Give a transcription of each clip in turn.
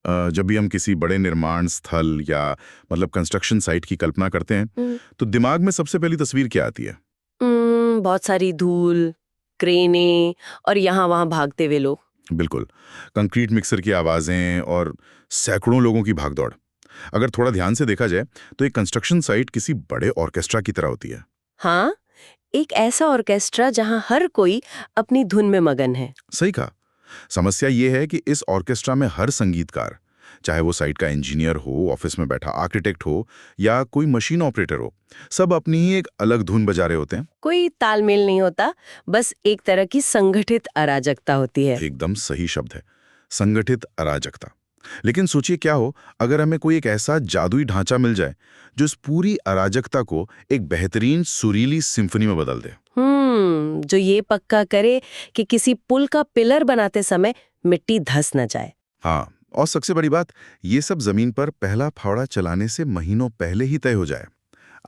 जब भी हम किसी बड़े निर्माण स्थल या मतलब कंस्ट्रक्शन साइट की कल्पना करते हैं तो दिमाग में सबसे पहली तस्वीर क्या आती है? बहुत सारी धूल, क्रेनें और यहाँ वहाँ भागते हुए लोग। बिल्कुल। कंक्रीट मिक्सर की आवाजें और सैकड़ों लोगों की भागदौड़। अगर थोड़ा ध्यान से देखा जाए तो एक कंस्ट्रक्शन साइट किसी बड़े ऑर्केस्ट्रा की तरह होती है। हाँ, एक ऐसा ऑर्केस्ट्रा जहाँ हर कोई अपनी धुन में मगन है। सही कहा। समस्या ये है कि इस ऑर्केस्ट्रा में हर संगीतकार, चाहे वो साइट का इंजीनियर हो, ऑफिस में बैठा आर्किटेक्ट हो या कोई मशीन ऑपरेटर हो, सब अपनी ही एक अलग धुन बजा रहे होते हैं। कोई तालमेल नहीं होता, बस एक तरह की संगठित अराजकता होती है। एकदम सही शब्द है, संगठित अराजकता। लेकिन सोचिए क्या हो अगर हमें कोई एक ऐसा जादुई ढांचा मिल जाए जो इस पूरी अराजकता को एक बेहतरीन सुरीली सिम्फनी में बदल दे। जो ये पक्का करे कि किसी पुल का पिलर बनाते समय मिट्टी धंस न जाए। हाँ, और सबसे बड़ी बात, ये सब जमीन पर पहला फावड़ा चलाने से महीनों पहले ही तय हो जाए।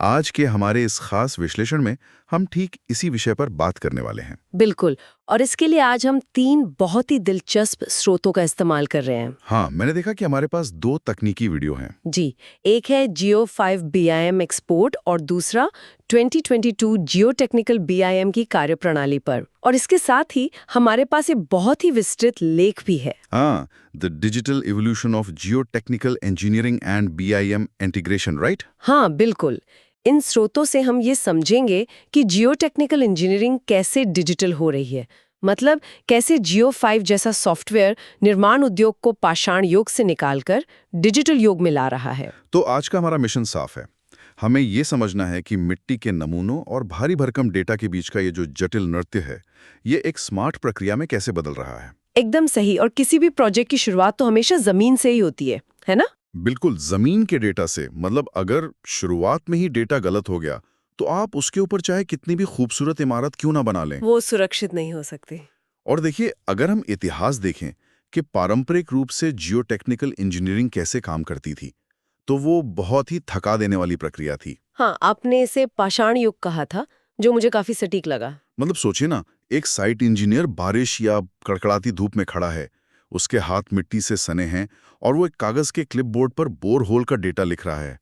आज के हमारे इस खास विश्लेषण में हम ठीक इसी विषय पर बात करने वाले हैं। बिल्कुल, और इसके लिए आज हम 3 बहुत ही दिलचस्प स्रोतों का इस्तेमाल कर रहे हैं। हाँ, मैंने देखा कि हमारे पास 2 तकनीकी वीडियो हैं। जी, एक है जियो 5 BIM एक्सपोर्ट और दूसरा 2022 जियो टेक्निकल BIM की कार्यप्रणाली पर। और इसके साथ ही हमारे पास एक बहुत ही विस्तृत लेख भी है। हाँ, the digital evolution of Jio technical engineering and BIM integration, right? हाँ, बिल्कुल। इन स्रोतों से हम ये समझेंगे कि जियो टेक्निकल इंजीनियरिंग कैसे डिजिटल हो रही है। मतलब कैसे जियो 5 जैसा सॉफ्टवेयर निर्माण उद्योग को पाषाण युग से निकालकर डिजिटल युग में ला रहा है। तो आज का हमारा मिशन साफ है। हमें ये समझना है कि मिट्टी के नमूनों और भारी भरकम डेटा के बीच का ये जो जटिल नृत्य है, ये एक स्मार्ट प्रक्रिया में कैसे बदल रहा है। एकदम सही। और किसी भी प्रोजेक्ट की शुरुआत तो हमेशा जमीन से ही होती है ना? बिल्कुल, जमीन के डेटा से। मतलब अगर शुरुआत में ही डेटा गलत हो गया तो आप उसके ऊपर चाहे कितनी भी खूबसूरत इमारत क्यों ना बना लें, वो सुरक्षित नहीं हो सकती। और देखिए, अगर हम इतिहास देखें कि पारंपरिक रूप से जियो टेक्निकल इंजीनियरिंग कैसे काम करती थी, तो वो बहुत ही थका देने वाली प्रक्रिया थी। हाँ, आपने इसे पाषाण युग कहा था, जो मुझे काफी सटीक लगा। मतलब सोचिए ना, एक साइट इंजीनियर बारिश या कड़कड़ाती धूप में खड़ा है, उसके हाथ मिट्टी से सने हैं और वो एक कागज के क्लिपबोर्ड पर बोर होल का डेटा लिख रहा है।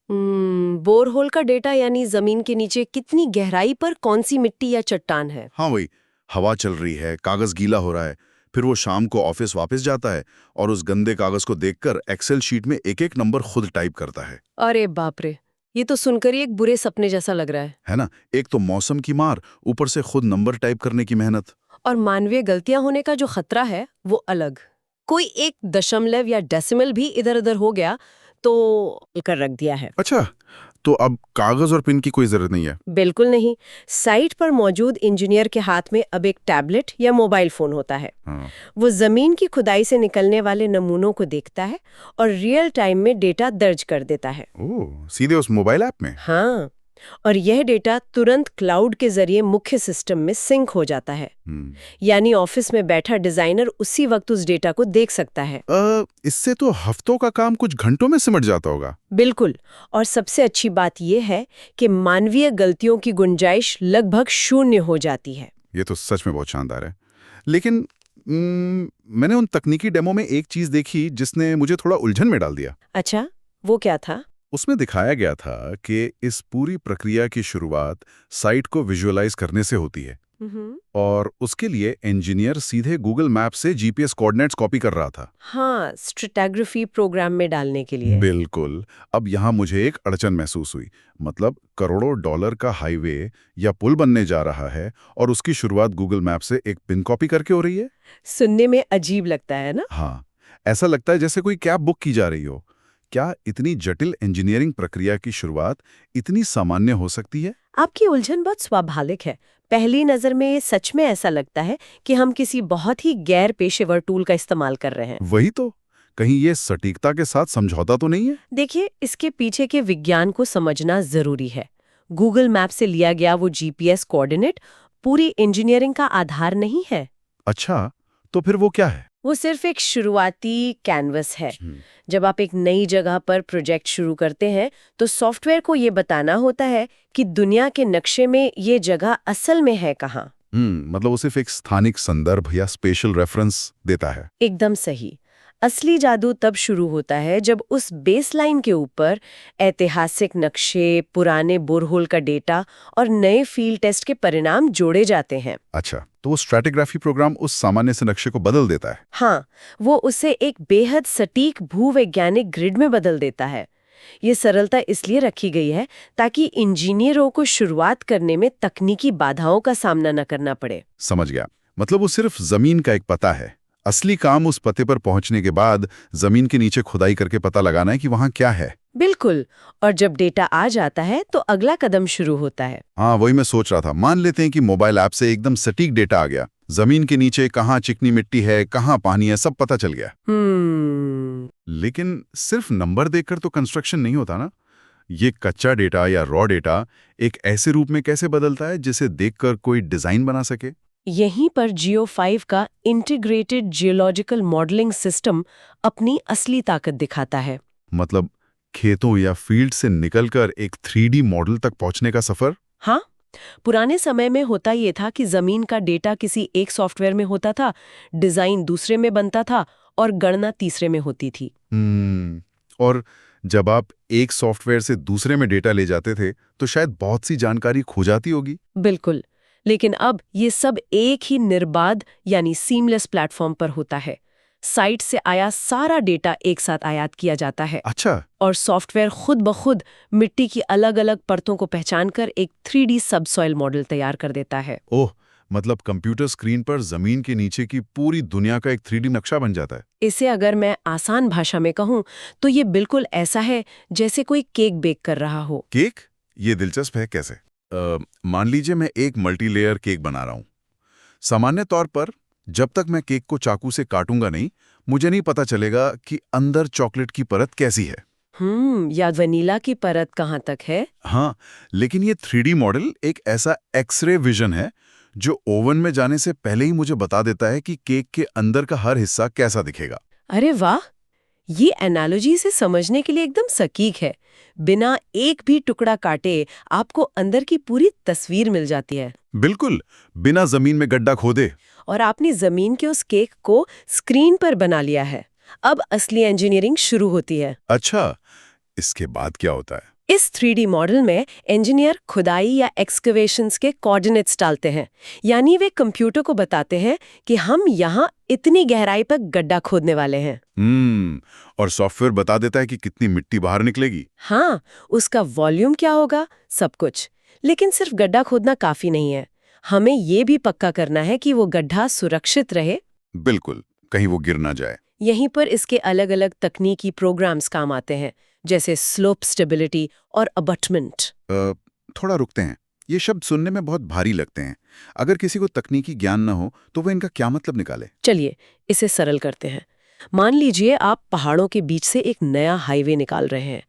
बोर होल का डेटा यानी जमीन के नीचे कितनी गहराई पर कौन सी मिट्टी या चट्टान है। हाँ वही, हवा चल रही है, कागज गीला हो रहा है। फिर वो शाम को ऑफिस वापस जाता है और उस गंदे कागज को देखकर एक्सेल शीट में एक एक नंबर खुद टाइप करता है। अरे बाप रे, ये तो सुनकर ही एक बुरे सपने जैसा लग रहा है ना? एक तो मौसम की मार, ऊपर से खुद नंबर टाइप करने की मेहनत। और मानवीय गलतियां होने का जो खतरा है वो अलग। कोई एक दशमलव या डेसिमल भी इधर उधर हो गया तो कर रख दिया है। अच्छा, तो अब कागज और पेन की कोई जरूरत नहीं है? बिल्कुल नहीं। साइट पर मौजूद इंजीनियर के हाथ में अब एक टैबलेट या मोबाइल फोन होता है। हाँ। वो जमीन की खुदाई से निकलने वाले नमूनों को देखता है और रियल टाइम में डेटा दर्ज कर देता है। ओह, सीधे उस मोबाइल ऐप में? हाँ, और यह डेटा तुरंत क्लाउड के जरिए मुख्य सिस्टम में सिंक हो जाता है। यानी ऑफिस में बैठा डिजाइनर उसी वक्त उस डेटा को देख सकता है। इससे तो हफ्तों का काम कुछ घंटों में सिमट जाता होगा। बिल्कुल। और सबसे अच्छी बात यह है कि मानवीय गलतियों की गुंजाइश लगभग शून्य हो जाती है। ये तो सच में बहुत शानदार है। लेकिन मैंने उन तकनीकी डेमो में एक चीज देखी जिसने मुझे थोड़ा उलझन में डाल दिया। अच्छा, वो क्या था? उसमें दिखाया गया था कि इस पूरी प्रक्रिया की शुरुआत साइट को विजुअलाइज करने से होती है और उसके लिए इंजीनियर सीधे गूगल मैप से जीपीएस कोऑर्डिनेट्स कॉपी कर रहा था। हाँ, स्ट्रैटेग्राफी प्रोग्राम में डालने के लिए। बिल्कुल। अब यहाँ मुझे एक अड़चन महसूस हुई। मतलब करोड़ों डॉलर का हाईवे या पुल बनने जा रहा है और उसकी शुरुआत गूगल मैप से एक पिन कॉपी करके हो रही है। सुनने में अजीब लगता है ना? हाँ, ऐसा लगता है जैसे कोई कैब बुक की जा रही हो। क्या इतनी जटिल इंजीनियरिंग प्रक्रिया की शुरुआत इतनी सामान्य हो सकती है? आपकी उलझन बहुत स्वाभाविक है। पहली नजर में सच में ऐसा लगता है कि हम किसी बहुत ही गैर पेशेवर टूल का इस्तेमाल कर रहे हैं। वही तो, कहीं ये सटीकता के साथ समझौता तो नहीं है? देखिए, इसके पीछे के विज्ञान को समझना जरूरी है। गूगल मैप से लिया गया वो जीपीएस कोऑर्डिनेट पूरी इंजीनियरिंग का आधार नहीं है। अच्छा, तो फिर वो क्या है? वो सिर्फ एक शुरुआती कैनवस है। जब आप एक नई जगह पर प्रोजेक्ट शुरू करते हैं तो सॉफ्टवेयर को ये बताना होता है कि दुनिया के नक्शे में ये जगह असल में है कहाँ। मतलब वो सिर्फ एक स्थानिक संदर्भ या स्पेशल रेफरेंस देता है। एकदम सही। असली जादू तब शुरू होता है जब उस बेसलाइन के ऊपर ऐतिहासिक नक्शे, पुराने बोरहोल का डेटा और नए फील्ड टेस्ट के परिणाम जोड़े जाते हैं। अच्छा, तो वो स्ट्रैटिग्राफी प्रोग्राम उस सामान्य से नक्शे को बदल देता है। हाँ, वो उसे एक बेहद सटीक भूवैज्ञानिक ग्रिड में बदल देता है। ये सरलता इसलिए रखी गई है ताकि इंजीनियरों को शुरुआत करने में तकनीकी बाधाओं का सामना न करना पड़े। समझ गया। मतलब वो सिर्फ जमीन का एक पता है। असली काम उस पते पर पहुंचने के बाद जमीन के नीचे खुदाई करके पता लगाना है कि वहां क्या है। बिल्कुल। और जब डेटा आ जाता है तो अगला कदम शुरू होता है। हाँ, वही मैं सोच रहा था। मान लेते हैं कि मोबाइल ऐप से एकदम सटीक डेटा आ गया। जमीन के नीचे कहाँ चिकनी मिट्टी है, कहाँ पानी है, सब पता चल गया। लेकिन सिर्फ नंबर देखकर तो कंस्ट्रक्शन नहीं होता ना। ये कच्चा डेटा या रॉ डेटा एक ऐसे रूप में कैसे बदलता है जिसे देखकर कोई डिजाइन बना सके? यहीं पर जियो5 का इंटीग्रेटेड जियोलॉजिकल मॉडलिंग सिस्टम अपनी असली ताकत दिखाता है। मतलब खेतों या फील्ड से निकलकर एक 3D मॉडल तक पहुंचने का सफर? हाँ, पुराने समय में होता ये था कि जमीन का डेटा किसी एक सॉफ्टवेयर में होता था, डिजाइन दूसरे में बनता था और गणना तीसरे में होती थी। और जब आप एक सॉफ्टवेयर से दूसरे में डेटा ले जाते थे तो शायद बहुत सी जानकारी खो जाती होगी। बिल्कुल, लेकिन अब ये सब एक ही निर्बाध यानी सीमलेस प्लेटफॉर्म पर होता है। साइट से आया सारा डेटा एक साथ आयात किया जाता है। अच्छा। और सॉफ्टवेयर खुद ब खुद मिट्टी की अलग-अलग परतों को पहचानकर एक 3D सबसॉइल मॉडल तैयार कर देता है। ओह, मतलब कंप्यूटर स्क्रीन पर जमीन के नीचे की पूरी दुनिया का एक 3D नक्शा बन जाता है। इसे अगर मैं आसान भाषा में कहूँ तो ये बिल्कुल ऐसा है जैसे कोई केक बेक कर रहा हो। केक? ये दिलचस्प है। कैसे? मान लीजिए मैं एक मल्टीलेयर केक बना रहा हूँ। सामान्य तौर पर जब तक मैं केक को चाकू से काटूंगा नहीं, मुझे नहीं पता चलेगा कि अंदर चॉकलेट की परत कैसी है। या वनीला की परत कहाँ तक है। हाँ, लेकिन ये 3D मॉडल एक ऐसा एक्सरे विजन है जो ओवन में जाने से पहले ही मुझे बता देता है कि केक के अंदर का हर हिस्सा कैसा दिखेगा। अरे वाह, ये एनालॉजी से समझने के लिए एकदम सटीक है। बिना एक भी टुकड़ा काटे आपको अंदर की पूरी तस्वीर मिल जाती है। बिल्कुल, बिना जमीन में गड्ढा खोदे। और आपने जमीन के उस केक को स्क्रीन पर बना लिया है। अब असली इंजीनियरिंग शुरू होती है। अच्छा, इसके बाद क्या होता है? इस 3D मॉडल में इंजीनियर खुदाई या एक्सकवेशंस के कोऑर्डिनेट्स डालते हैं, यानी वे कंप्यूटर को बताते हैं कि हम यहाँ इतनी गहराई पर गड्ढा खोदने वाले हैं। और सॉफ्टवेयर बता देता है कि कितनी मिट्टी बाहर निकलेगी। हाँ, उसका वॉल्यूम क्या होगा, सब कुछ। लेकिन सिर्फ गड्ढा खोदना काफी नहीं है, हमें ये भी पक्का करना है कि वो गड्ढा सुरक्षित रहे। बिल्कुल, कहीं वो गिर ना जाए। यहीं पर इसके अलग-अलग तकनीकी प्रोग्राम्स काम आते हैं, जैसे स्लोप स्टेबिलिटी और अबटमेंट। थोड़ा रुकते हैं। ये शब्द सुनने में बहुत भारी लगते हैं। अगर किसी को तकनीकी ज्ञान न हो तो वो इनका क्या मतलब निकाले? चलिए इसे सरल करते हैं। मान लीजिए आप पहाड़ों के बीच से एक नया हाईवे निकाल रहे हैं।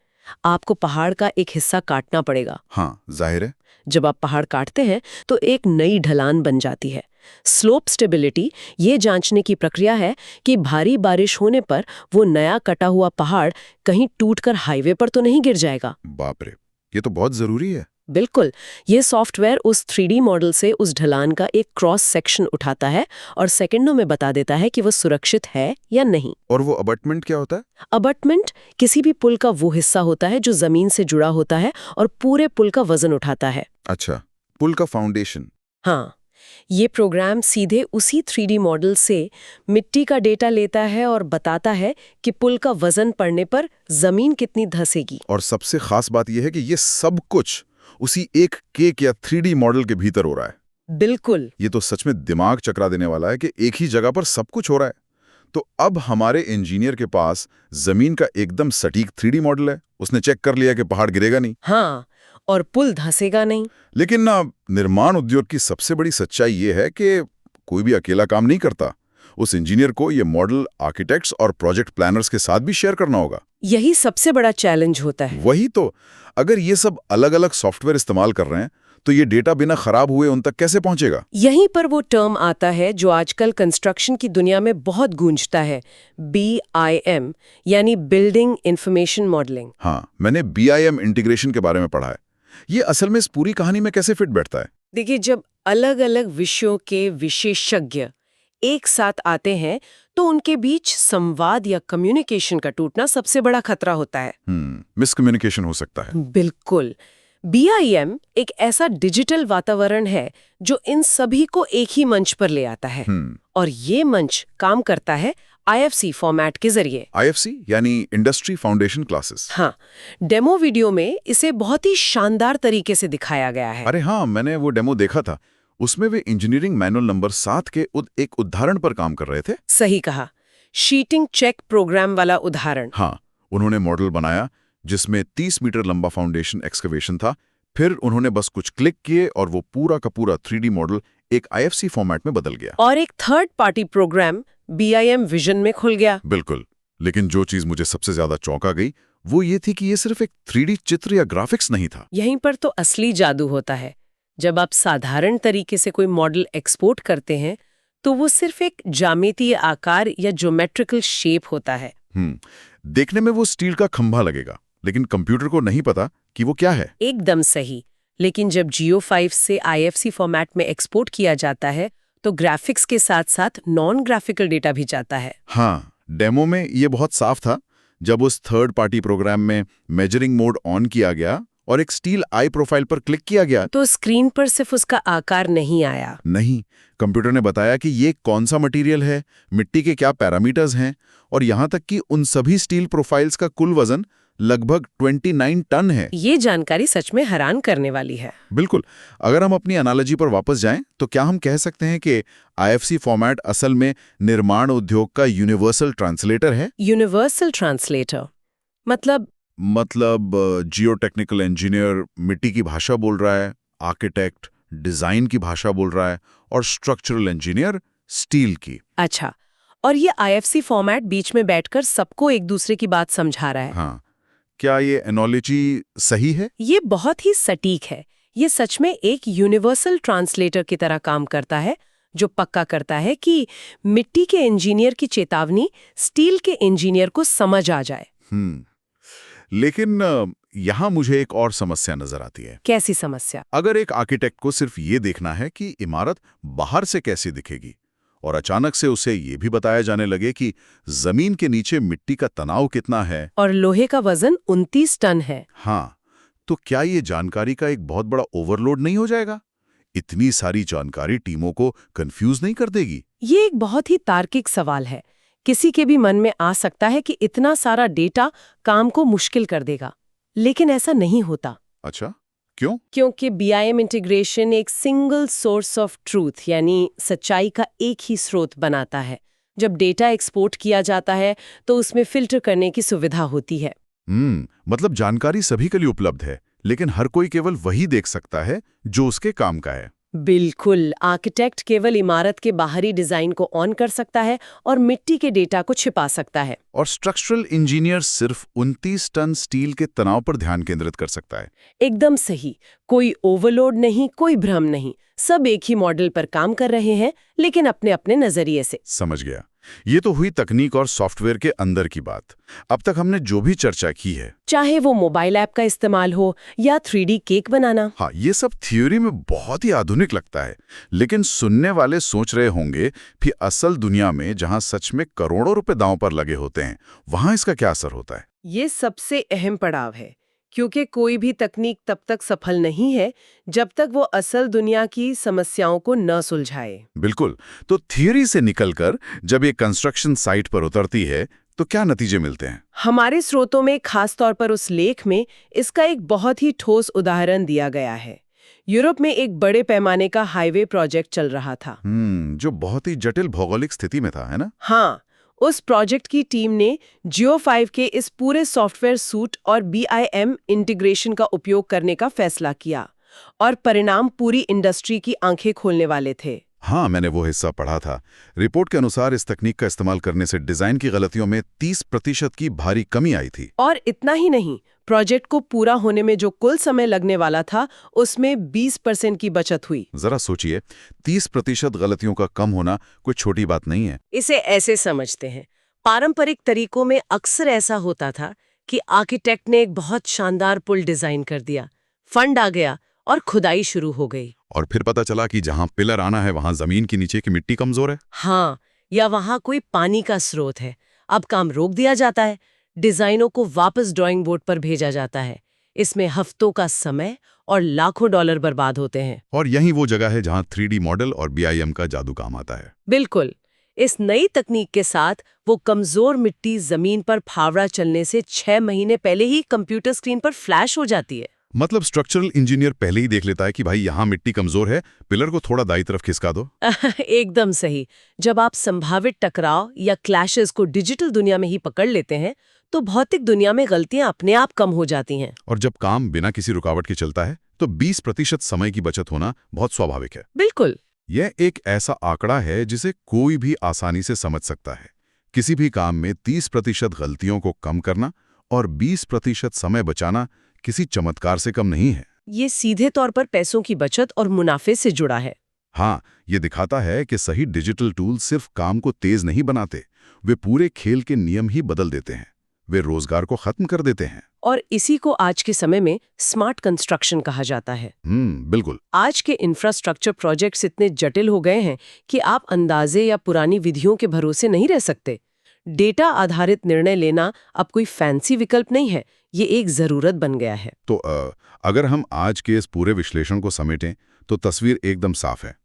आपको पहाड़ का एक हिस्सा काटना पड़ेगा। हाँ, जाहिर है। जब आप पहाड़ काटते हैं तो एक नई ढलान बन जाती है। स्लोप स्टेबिलिटी ये जांचने की प्रक्रिया है कि भारी बारिश होने पर वो नया कटा हुआ पहाड़ कहीं टूटकर हाईवे पर तो नहीं गिर जाएगा। बाप रे, ये तो बहुत जरूरी है। बिल्कुल, ये सॉफ्टवेयर उस 3D मॉडल से उस ढलान का एक क्रॉस सेक्शन उठाता है और सेकंडों में बता देता है कि वो सुरक्षित है या नहीं। और वो अबटमेंट क्या होता है? अबटमेंट किसी भी पुल का वो हिस्सा होता है जो जमीन से जुड़ा होता है और पूरे पुल का वजन उठाता है। अच्छा, पुल का फाउंडेशन। हाँ, ये प्रोग्राम सीधे उसी 3D मॉडल से मिट्टी का डेटा लेता है और बताता है कि पुल का वजन पड़ने पर जमीन कितनी धंसेगी। और सबसे खास बात यह है कि ये सब कुछ उसी एक केक या 3D मॉडल के भीतर हो रहा है। बिल्कुल। ये तो सच में दिमाग चकरा देने वाला है कि एक ही जगह पर सब कुछ हो रहा है। तो अब हमारे इंजीनियर के पास जमीन का एकदम सटीक 3D मॉडल है। उसने चेक कर लिया कि पहाड़ गिरेगा नहीं। हाँ, और पुल धंसेगा नहीं। लेकिन ना, निर्माण उद्योग की सबसे बड़ी सच्चाई ये है कि कोई भी अकेला काम नहीं करता। उस इंजीनियर को ये मॉडल आर्किटेक्ट्स और प्रोजेक्ट प्लानर्स के साथ भी शेयर करना होगा। यही सबसे बड़ा चैलेंज होता है। वही तो, अगर ये सब अलग-अलग सॉफ्टवेयर इस्तेमाल कर रहे हैं तो ये डेटा बिना खराब हुए उन तक कैसे पहुंचेगा? यहीं पर वो टर्म आता है जो आजकल कंस्ट्रक्शन की दुनिया में बहुत गूंजता है, BIM, यानी बिल्डिंग इंफॉर्मेशन मॉडलिंग। हाँ, मैंने BIM इंटीग्रेशन के बारे में पढ़ा है। ये असल में इस पूरी कहानी में कैसे फिट बैठता है? देखिए, जब अलग-अलग विषयों के विशेषज्ञ एक साथ आते हैं तो उनके बीच संवाद या कम्युनिकेशन का टूटना सबसे बड़ा खतरा होता है। मिसकम्युनिकेशन हो सकता है। बिल्कुल। BIM एक ऐसा डिजिटल वातावरण है जो इन सभी को एक ही मंच पर ले आता है। और ये मंच काम करता है IFC फॉर्मेट के जरिए। IFC यानी इंडस्ट्री फाउंडेशन क्लासेस। हाँ, डेमो वीडियो में इसे बहुत ही शानदार तरीके से दिखाया गया है। अरे हाँ, मैंने वो डेमो देखा था। उसमें वे इंजीनियरिंग मैनुअल नंबर 7 के एक उदाहरण पर काम कर रहे थे। सही कहा, शीटिंग चेक प्रोग्राम वाला उदाहरण। हाँ, उन्होंने मॉडल बनाया जिसमें 30 मीटर लंबा फाउंडेशन एक्सकवेशन था। फिर उन्होंने बस कुछ क्लिक किए और वो पूरा का पूरा 3D मॉडल एक IFC फॉर्मेट में बदल गया। और एक third party program BIM vision में खुल गया। बिल्कुल। लेकिन जो चीज मुझे सबसे ज्यादा चौंका गई वो ये थी कि ये सिर्फ एक 3D चित्र या ग्राफिक्स नहीं था। यहीं पर तो असली जादू होता है। जब आप साधारण तरीके से कोई मॉडल एक्सपोर्ट करते हैं तो वो सिर्फ एक ज्यामितीय आकार या ज्योमेट्रिकल शेप होता है। देखने में वो स्टील का खंभा लगेगा, लेकिन कंप्यूटर को नहीं पता कि वो क्या है। एकदम सही। लेकिन जब GEO5 से IFC फॉर्मेट में एक्सपोर्ट किया जाता है तो ग्राफिक्स के साथ साथ नॉन ग्राफिकल डेटा भी जाता है। हाँ, डेमो में ये बहुत साफ था। जब उस थर्ड पार्टी प्रोग्राम में मेजरिंग मोड ऑन किया गया और एक स्टील आई प्रोफाइल पर क्लिक किया गया तो स्क्रीन पर सिर्फ उसका आकार नहीं आया। नहीं, कंप्यूटर ने बताया कि ये कौन सा मटेरियल है, मिट्टी के क्या पैरामीटर्स हैं, और यहां तक कि उन सभी स्टील प्रोफाइल्स का कुल वजन लगभग 29 टन है। ये जानकारी सच में हैरान करने वाली है। बिल्कुल। अगर हम अपनी एनालॉजी पर वापस जाएं तो क्या हम कह सकते हैं कि IFC फॉर्मेट असल में निर्माण उद्योग का यूनिवर्सल ट्रांसलेटर है? यूनिवर्सल ट्रांसलेटर मतलब जियो टेक्निकल इंजीनियर मिट्टी की भाषा बोल रहा है, आर्किटेक्ट डिजाइन की भाषा बोल रहा है और स्ट्रक्चरल इंजीनियर स्टील की। अच्छा, और ये IFC फॉर्मेट बीच में बैठकर सबको एक दूसरे की बात समझा रहा है। हाँ, क्या ये एनोलॉजी सही है? ये बहुत ही सटीक है। ये सच में एक यूनिवर्सल ट्रांसलेटर की तरह काम करता है जो पक्का करता है कि मिट्टी के इंजीनियर की चेतावनी स्टील के इंजीनियर को समझ आ जाए। लेकिन यहाँ मुझे एक और समस्या नजर आती है। कैसी समस्या? अगर एक आर्किटेक्ट को सिर्फ ये देखना है कि इमारत बाहर से कैसी दिखेगी और अचानक से उसे ये भी बताया जाने लगे कि जमीन के नीचे मिट्टी का तनाव कितना है और लोहे का वजन 29 टन है। हाँ, तो क्या ये जानकारी का एक बहुत बड़ा ओवरलोड नहीं हो जाएगा? इतनी सारी जानकारी टीमों को कंफ्यूज नहीं कर देगी? ये एक बहुत ही तार्किक सवाल है। किसी के भी मन में आ सकता है कि इतना सारा डेटा काम को मुश्किल कर देगा, लेकिन ऐसा नहीं होता। अच्छा, क्यों? क्योंकि BIM इंटीग्रेशन एक सिंगल सोर्स ऑफ ट्रूथ यानी सच्चाई का एक ही स्रोत बनाता है। जब डेटा एक्सपोर्ट किया जाता है तो उसमें फिल्टर करने की सुविधा होती है। मतलब जानकारी सभी के लिए उपलब्ध है, लेकिन हर कोई केवल वही देख सकता है जो उसके काम का है। बिल्कुल। आर्किटेक्ट केवल इमारत के बाहरी डिजाइन को ऑन कर सकता है और मिट्टी के डेटा को छिपा सकता है। और स्ट्रक्चरल इंजीनियर सिर्फ 29 टन स्टील के तनाव पर ध्यान केंद्रित कर सकता है। एकदम सही। कोई ओवरलोड नहीं, कोई भ्रम नहीं। सब एक ही मॉडल पर काम कर रहे हैं, लेकिन अपने अपने नजरिए से। समझ गया। ये तो हुई तकनीक और सॉफ्टवेयर के अंदर की बात। अब तक हमने जो भी चर्चा की है, चाहे वो मोबाइल ऐप का इस्तेमाल हो या 3D केक बनाना, हाँ, ये सब थ्योरी में बहुत ही आधुनिक लगता है। लेकिन सुनने वाले सोच रहे होंगे कि असल दुनिया में जहां सच में करोड़ों रुपए दांव पर लगे होते हैं, वहां इसका क्या असर होता है? ये सबसे अहम पड़ाव है, क्योंकि कोई भी तकनीक तब तक सफल नहीं है जब तक वो असल दुनिया की समस्याओं को न सुलझाए। बिल्कुल। तो थ्योरी से निकलकर जब ये कंस्ट्रक्शन साइट पर उतरती है तो क्या नतीजे मिलते हैं? हमारे स्रोतों में, खास तौर पर उस लेख में, इसका एक बहुत ही ठोस उदाहरण दिया गया है। यूरोप में एक बड़े पैमाने का हाईवे प्रोजेक्ट चल रहा था। जो बहुत ही जटिल भौगोलिक स्थिति में था, है ना? हाँ, उस प्रोजेक्ट की टीम ने GEO5 के इस पूरे सॉफ्टवेयर सूट और BIM इंटीग्रेशन का उपयोग करने का फैसला किया, और परिणाम पूरी इंडस्ट्री की आंखें खोलने वाले थे। हाँ, मैंने वो हिस्सा पढ़ा था। रिपोर्ट के अनुसार इस तकनीक का इस्तेमाल करने से डिजाइन की गलतियों में 30% की भारी कमी आई थी। और इतना ही नहीं, प्रोजेक्ट को पूरा होने में जो कुल समय लगने वाला था, उसमें 20% की बचत हुई। जरा सोचिए, 30% गलतियों का कम होना कोई छोटी बात नहीं है। इसे ऐसे समझते हैं, पारंपरिक तरीकों में अक्सर ऐसा होता था कि आर्किटेक्ट ने एक बहुत शानदार पुल डिजाइन कर दिया, फंड आ गया और खुदाई शुरू हो गई। और फिर पता चला कि जहां पिलर आना है वहां जमीन के नीचे की मिट्टी कमजोर है। हाँ, या वहाँ कोई पानी का स्रोत है। अब काम रोक दिया जाता है, डिजाइनों को वापस ड्राइंग बोर्ड पर भेजा जाता है। इसमें हफ्तों का समय और लाखों डॉलर बर्बाद होते हैं। और यही वो जगह है जहां 3D मॉडल और BIM का जादू काम आता है। बिल्कुल। इस नई तकनीक के साथ वो कमजोर मिट्टी जमीन पर फावड़ा चलने से 6 महीने पहले ही कंप्यूटर स्क्रीन पर फ्लैश हो जाती है। मतलब स्ट्रक्चरल इंजीनियर पहले ही देख लेता है कि भाई यहाँ मिट्टी कमजोर है, पिलर को थोड़ा दाईं तरफ खिसका दो। एकदम सही। जब आप संभावित टकराव या क्लैशेस को डिजिटल दुनिया में ही पकड़ लेते हैं, तो भौतिक दुनिया में गलतियां अपने आप कम हो जाती हैं। और जब काम बिना किसी रुकावट के चलता है तो 20% समय की बचत होना बहुत स्वाभाविक है। बिल्कुल। यह एक ऐसा आंकड़ा है जिसे कोई भी आसानी से समझ सकता है। किसी भी काम में 30% गलतियों को कम करना और 20% समय बचाना किसी चमत्कार से कम नहीं है। ये सीधे तौर पर पैसों की बचत और मुनाफे से जुड़ा है। हाँ, ये दिखाता है कि सही डिजिटल टूल सिर्फ काम को तेज नहीं बनाते, वे पूरे खेल के नियम ही बदल देते हैं। वे रोजगार को खत्म कर देते हैं। और इसी को आज के समय में स्मार्ट कंस्ट्रक्शन कहा जाता है। बिल्कुल। आज के इंफ्रास्ट्रक्चर प्रोजेक्ट्स इतने जटिल हो गए हैं कि आप अंदाजे या पुरानी विधियों के भरोसे नहीं रह सकते। डेटा आधारित निर्णय लेना अब कोई फैंसी विकल्प नहीं है, ये एक जरूरत बन गया है। तो अगर हम आज के इस पूरे विश्लेषण को समेटें तो तस्वीर एकदम साफ है।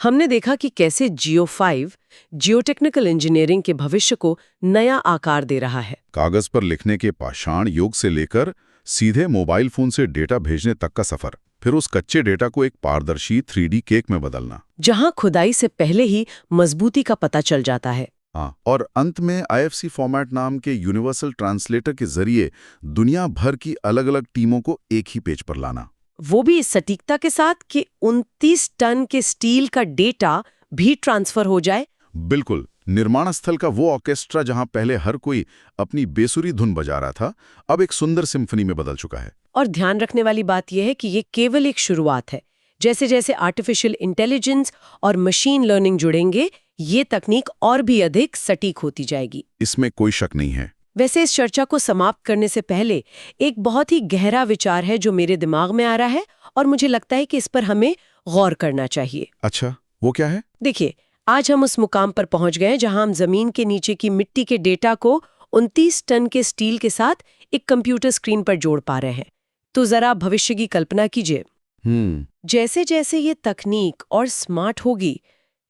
हमने देखा कि कैसे जियो5 जियोटेक्निकल इंजीनियरिंग के भविष्य को नया आकार दे रहा है। कागज पर लिखने के पाषाण युग से लेकर सीधे मोबाइल फोन से डेटा भेजने तक का सफर, फिर उस कच्चे डेटा को एक पारदर्शी 3D केक में बदलना, जहां खुदाई से पहले ही मजबूती का पता चल जाता है। हाँ, और अंत में IFC फॉर्मेट नाम के यूनिवर्सल ट्रांसलेटर के जरिए दुनिया भर की अलग-अलग टीमों को एक ही पेज पर लाना। वो भी इस सटीकता के साथ कि 29 टन के स्टील का डेटा भी ट्रांसफर हो जाए। बिल्कुल। निर्माण स्थल का वो ऑर्केस्ट्रा जहां पहले हर कोई अपनी बेसुरी धुन बजा रहा था, अब एक सुंदर सिम्फनी में बदल चुका है। और ध्यान रखने वाली बात यह है कि ये केवल एक शुरुआत है। जैसे जैसे आर्टिफिशियल इंटेलिजेंस और मशीन लर्निंग जुड़ेंगे, ये तकनीक और भी अधिक सटीक होती जाएगी। इसमें कोई शक नहीं है। वैसे इस चर्चा को समाप्त करने से पहले एक बहुत ही गहरा विचार है जो मेरे दिमाग में आ रहा है और मुझे लगता है कि इस पर हमें गौर करना चाहिए। अच्छा, वो क्या है? देखिए, आज हम उस मुकाम पर पहुंच गए जहां हम जमीन के नीचे की मिट्टी के डेटा को 29 टन के स्टील के साथ एक कंप्यूटर स्क्रीन पर जोड़ पा रहे हैं। तो जरा भविष्य की कल्पना कीजिए। जैसे जैसे ये तकनीक और स्मार्ट होगी,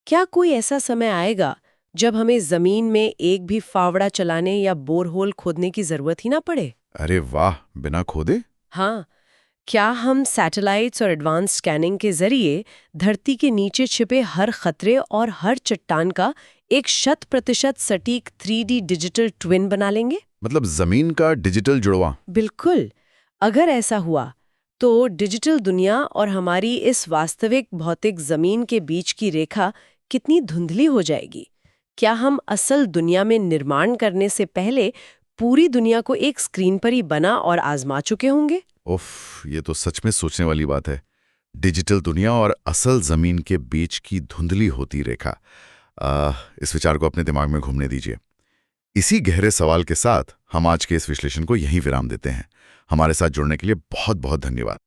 क्या कोई ऐसा समय आएगा जब हमें जमीन में एक भी फावड़ा चलाने या बोरहोल खोदने की जरूरत ही ना पड़े? अरे वाह, बिना खोदे? हाँ, क्या हम सैटेलाइट्स और एडवांस स्कैनिंग के जरिए धरती के नीचे छिपे हर खतरे और हर चट्टान का एक 100% सटीक 3D डिजिटल ट्विन बना लेंगे? मतलब जमीन का डिजिटल जुड़वा? बिल्कुल। अगर ऐसा हुआ तो डिजिटल दुनिया और हमारी इस वास्तविक भौतिक जमीन के बीच की रेखा कितनी धुंधली हो जाएगी। क्या हम असल दुनिया में निर्माण करने से पहले पूरी दुनिया को एक स्क्रीन पर ही बना और आजमा चुके होंगे? उफ, ये तो सच में सोचने वाली बात है। डिजिटल दुनिया और असल जमीन के बीच की धुंधली होती रेखा। इस विचार को अपने दिमाग में घूमने दीजिए। इसी गहरे सवाल के साथ हम आज के इस विश्लेषण को यहीं विराम देते हैं। हमारे साथ जुड़ने के लिए बहुत बहुत धन्यवाद।